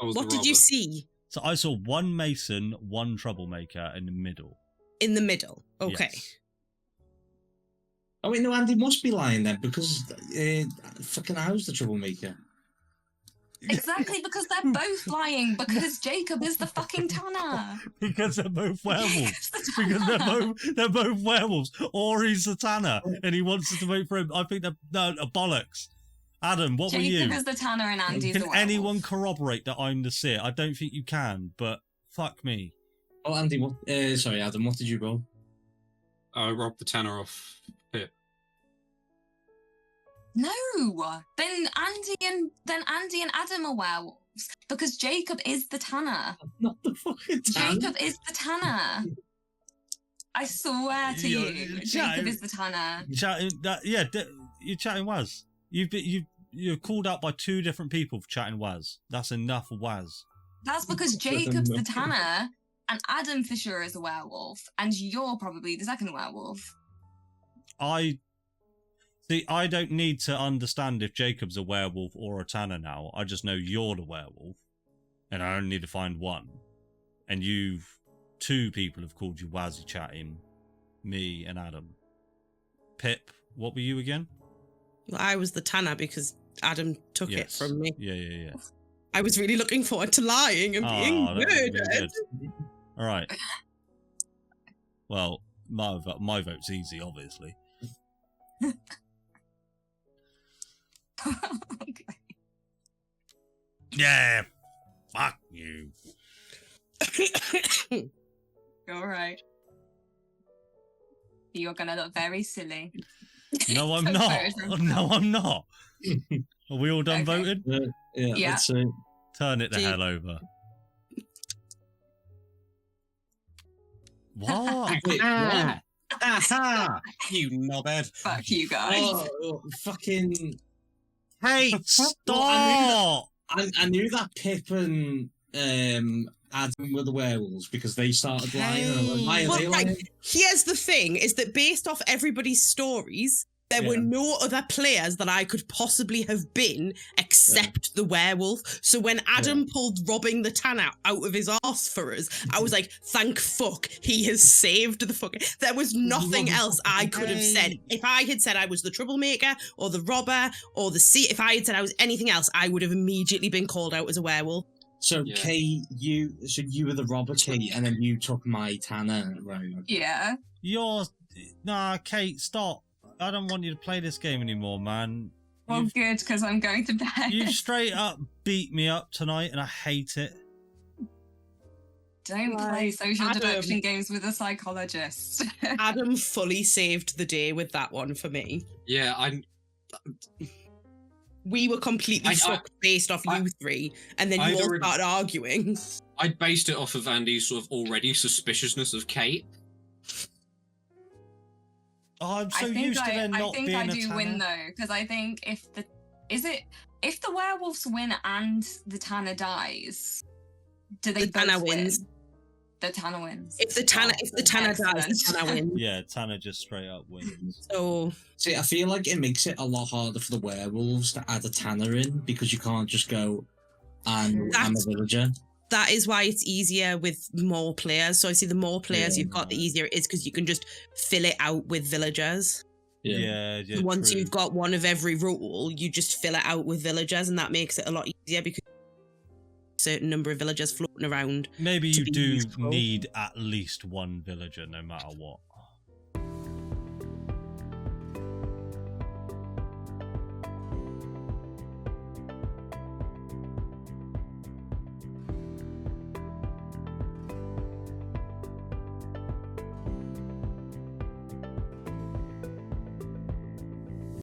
I was What the did you robber. see So I saw one mason, one troublemaker in the middle. in the middle? Okay. Yes. Oh wait, no, Andy must be lying then because fucking how's the troublemaker? Exactly, because they're both lying because Jacob is the fucking tanner. Because they're both werewolves. Jacob's the Because tanner. they're both werewolves, or he's the tanner, and he wants us to vote for him. I think they're bollocks. Adam, what were Jacob you? is the tanner and Andy's the Can werewolf. anyone corroborate that I'm the seer? I don't think you can, but fuck me. Oh, Andy, what? Sorry, Adam, what did you roll? I robbed the tanner off Pip. No, then Andy and Adam are werewolves because Jacob is the tanner. Not the fucking tanner. Jacob is the tanner. I swear to You're you, chatting- Jacob is the tanner. Chatting, you're chatting Waz. You're called out by two different people for chatting Waz. That's enough Waz. That's because Jacob's the tanner and Adam for sure is a werewolf, and you're probably the second werewolf. I don't need to understand if Jacob's a werewolf or a tanner now. I just know you're the werewolf, and I only need to find one. And two people have called you Wazzy chatting, me and Adam. Pip, what were you again? Well, I was the tanner because Adam took it Yes. from me. Yeah. I was really looking forward to lying and being Oh, that would be murdered. good. All right. Well, my vote's easy, obviously. Okay. Yeah, fuck you. All right. You're gonna look very silly. No, I'm So not. voted. No, I'm not. Are we all done Okay. voting? Yeah. Let's see. Turn it the See- hell over. What? Wait, what? Aha! You knobhead. Fuck you guys. Oh, fucking! Hey, stop! I knew that Pip and Adam were the werewolves because they started lying. And I was like, why are Well, they right, lying? here's the thing: is that based off everybody's stories, there were Yeah. no other players that I could possibly have been except the werewolf. So when Adam pulled robbing the tanner out of his arse for us, I was like, thank fuck, he has saved the fucking... There was nothing else I could have said. If I had said I was the troublemaker or the robber or the if I had said I was anything else, I would have immediately been called out as a werewolf. So Yeah. Kate, you were the robber, Kate, and then you took my Tanner, right? Yeah. Nah, Kate, stop. I don't want you to play this game anymore, man. Well, good, because I'm going to bed. You straight up beat me up tonight, and I hate it. Don't play social Adam. deduction games with a psychologist. Adam fully saved the day with that one for me. Yeah, I'm. We were completely I- fucked based off I- you three, and then you I'd all already- started arguing. I based it off of Andy's sort of already suspiciousness of Kate. Oh, I'm so I think used to there I not think being I a do win Tanner. though, because I think if the werewolves win and the Tanner dies, do they The Tanner both wins. win? The Tanner wins. If the Tanner dies, the Excellent. Tanner wins. Yeah, Tanner just straight up wins. So See, I feel like it makes it a lot harder for the werewolves to add a Tanner in because you can't just go, I'm a That's- villager. that is why it's easier with more players. So I see the more players you've got, the easier it is because you can just fill it out with villagers. Yeah, And once true. you've got one of every rule, you just fill it out with villagers, and that makes it a lot easier because a certain number of villagers floating around. Maybe to you be do useful. need at least one villager, no matter what.